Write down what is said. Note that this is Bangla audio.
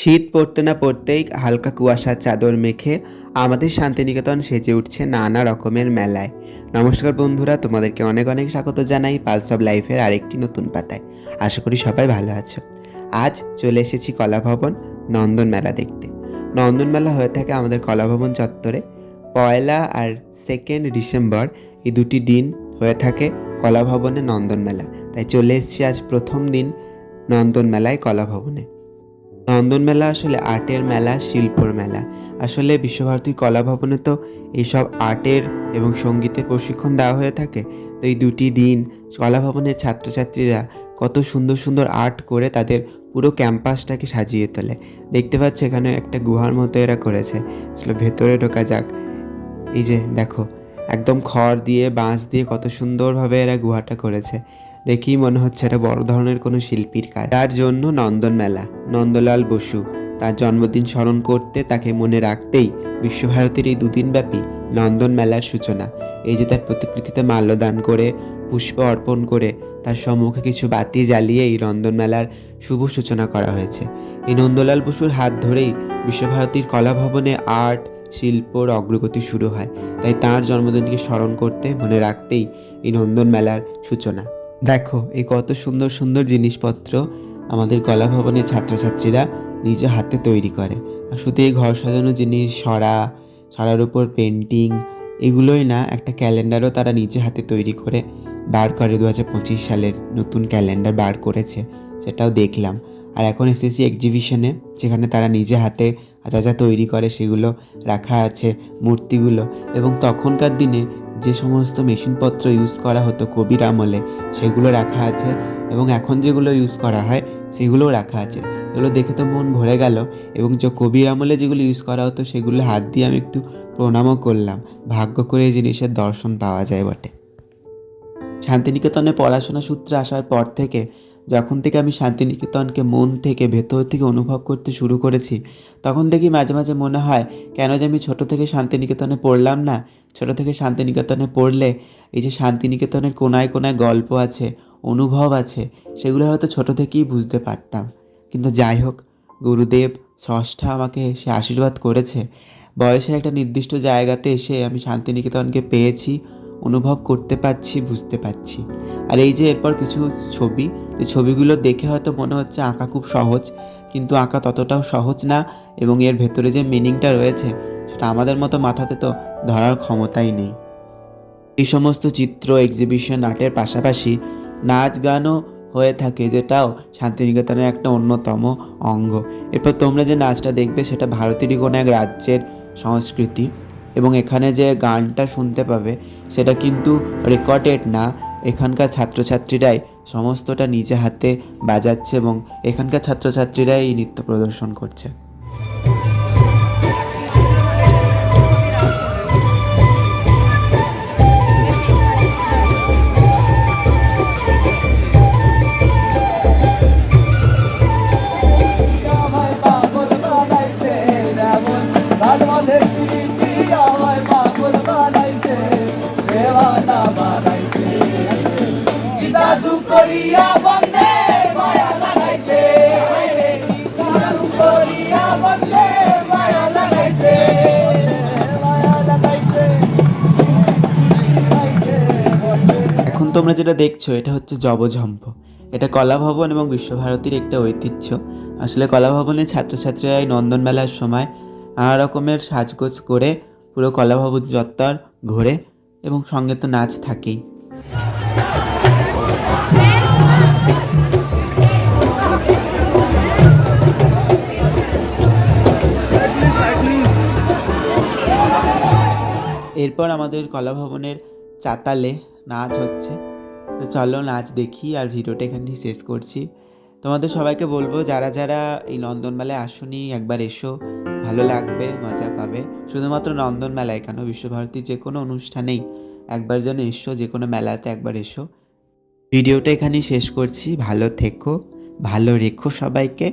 শীত পড়তে না পড়তেই হালকা কুয়াশার চাদর মেখে আমাদের শান্তিনিকেতন সেজে উঠছে নানা রকমের মেলায়। নমস্কার বন্ধুরা, তোমাদেরকে অনেক অনেক স্বাগত জানাই পালস অব লাইফের আরেকটি নতুন পাতায়। আশা করি সবাই ভালো আছো। আজ চলে এসেছি কলাভবন নন্দন মেলা দেখতে। নন্দন মেলা হয়ে থাকে আমাদের কলাভবন চত্বরে। 1 আর 2 ডিসেম্বর এই দুটি দিন হয়ে থাকে কলাভবনে নন্দন মেলা। তাই চলে এসেছি আজ প্রথম দিন নন্দন মেলায় কলাভবনে। নন্দন মেলা আসলে আর্টের মেলা, শিল্পর মেলা। আসলে বিশ্বভারতী কলা ভবনে তো এইসব আর্টের এবং সঙ্গীতের প্রশিক্ষণ দেওয়া হয়ে থাকে। তো এই দুটি দিন কলা ভবনের ছাত্রছাত্রীরা কত সুন্দর সুন্দর আর্ট করে তাদের পুরো ক্যাম্পাসটাকে সাজিয়ে তোলে। দেখতে পাচ্ছ এখানে একটা গুহার মতো এরা করেছে। চলো ভেতরে ঢোকা যাক। এই যে দেখো, একদম খড় দিয়ে বাঁশ দিয়ে কত সুন্দরভাবে এরা গুহাটা করেছে। দেখেই মনে হচ্ছে এটা বড় ধরনের কোনো শিল্পীর কাজ। তার জন্য নন্দন মেলা, নন্দলাল বসু তার জন্মদিন স্মরণ করতে, তাকে মনে রাখতেই বিশ্বভারতীর এই দুদিনব্যাপী নন্দন মেলার সূচনা। এই যে তার প্রতিকৃতিতে মাল্যদান করে, পুষ্প অর্পণ করে, তার সম্মুখে কিছু বাতি জ্বালিয়ে এই নন্দন মেলার শুভ সূচনা করা হয়েছে। এই নন্দলাল বসুর হাত ধরেই বিশ্বভারতীর কলা ভবনে আর্ট শিল্পর অগ্রগতি শুরু হয়। তাই তার জন্মদিনকে স্মরণ করতে, মনে রাখতেই এই নন্দন মেলার সূচনা। দেখো এই কত সুন্দর সুন্দর জিনিসপত্র আমাদের কলা ভবনের ছাত্রছাত্রীরা নিজে হাতে তৈরি করে। আর শুধু এই ঘর সাজানো জিনিস, ছড়ার উপর পেন্টিং, এগুলোই না, একটা ক্যালেন্ডারও তারা নিজে হাতে তৈরি করে বার করে। 2025 সালের নতুন ক্যালেন্ডার বার করেছে, সেটাও দেখলাম। আর এখন এসেছি এক্সিবিশনে, যেখানে তারা নিজে হাতে যা যা তৈরি করে সেগুলো রাখা আছে, মূর্তিগুলো। এবং তখনকার দিনে যে সমস্ত মেশিনপত্র ইউজ করা হতো কবির আমলে, সেগুলো রাখা আছে। এবং এখন যেগুলো ইউজ করা হয় সেগুলোও রাখা আছে। এগুলো দেখে তো মন ভরে গেল। এবং যে কবির আমলে যেগুলো ইউজ করা হতো সেগুলো হাত দিয়ে আমি একটু প্রণামও করলাম। ভাগ্য করে এই জিনিসের দর্শন পাওয়া যায় বটে। শান্তিনিকেতনে পড়াশোনা সূত্রে আসার পর থেকে, যখন থেকে আমি শান্তিনিকেতনকে মন থেকে, ভেতর থেকে অনুভব করতে শুরু করেছি, তখন থেকেই মাঝে মাঝে মনে হয় কেন যে আমি ছোট থেকে শান্তিনিকেতনে পড়লাম না। ছোট থেকে শান্তিনিকেতনে পড়লে এই যে শান্তিনিকেতনের কোনায় কোনায় গল্প আছে, অনুভব আছে, সেগুলো হয়তো ছোট থেকেই বুঝতে পারতাম। কিন্তু যাই হোক, গুরুদেব স্রষ্টা আমাকে সে আশীর্বাদ করেছে। বয়সের একটা নির্দিষ্ট জায়গাতে এসে আমি শান্তিনিকেতনকে পেয়েছি, অনুভব করতে পারছি, বুঝতে পারছি। আর এই যে এরপর কিছু ছবি, যে ছবিগুলো দেখে হয়তো মনে হচ্ছে আঁকা খুব সহজ, কিন্তু আঁকা ততটাও সহজ না। এবং এর ভেতরে যে মিনিংটা রয়েছে সেটা আমাদের মতো মাথাতে তো ধরার ক্ষমতাই নেই। এই সমস্ত চিত্র, এক্সিবিশন, আর্টের পাশাপাশি নাচ গানও হয়ে থাকে, যেটাও শান্তিনিকেতনের একটা অন্যতম অঙ্গ। এরপর তোমরা যে নাচটা দেখবে সেটা ভারতেরই কোনো এক রাজ্যের সংস্কৃতি। এবং এখানে যে গানটা শুনতে পাবে সেটা কিন্তু রেকর্ডেড না। এখানকার ছাত্রছাত্রীরাই সমস্তটা নিজে হাতে বাজাচ্ছে এবং এখানকার ছাত্রছাত্রীরাই এই নৃত্য প্রদর্শন করছে। এখন তোমরা যেটা দেখছো এটা হচ্ছে জবঝম্প। এটা কলাভবন এবং বিশ্বভারতীর একটা ঐতিহ্য। আসলে কলাভবনের ছাত্রছাত্রীরা এই নন্দন মেলার সময় নানা রকমের সাজগোজ করে পুরো কলাভবন চত্বর ঘোরে, এবং সঙ্গে তো নাচ থাকেই। এরপর আমাদের কলাভবনের চাতালে নাচ হচ্ছে। তো চলো নাচ দেখি, আর ভিডিওটা এখানেই শেষ করছি। তোমাদের সবাইকে বলবো, যারা যারা এই নন্দন মেলায় আসোনি, একবার এসো, ভালো লাগবে, মজা পাবে। শুধুমাত্র নন্দন মেলায় কেন, বিশ্বভারতীর যে কোনো অনুষ্ঠানেই একবার যেন এসো, যে কোনো মেলাতে একবার এসো। ভিডিওটা এখানেই শেষ করছি। ভালো থেকো, ভালো রেখো সবাইকে।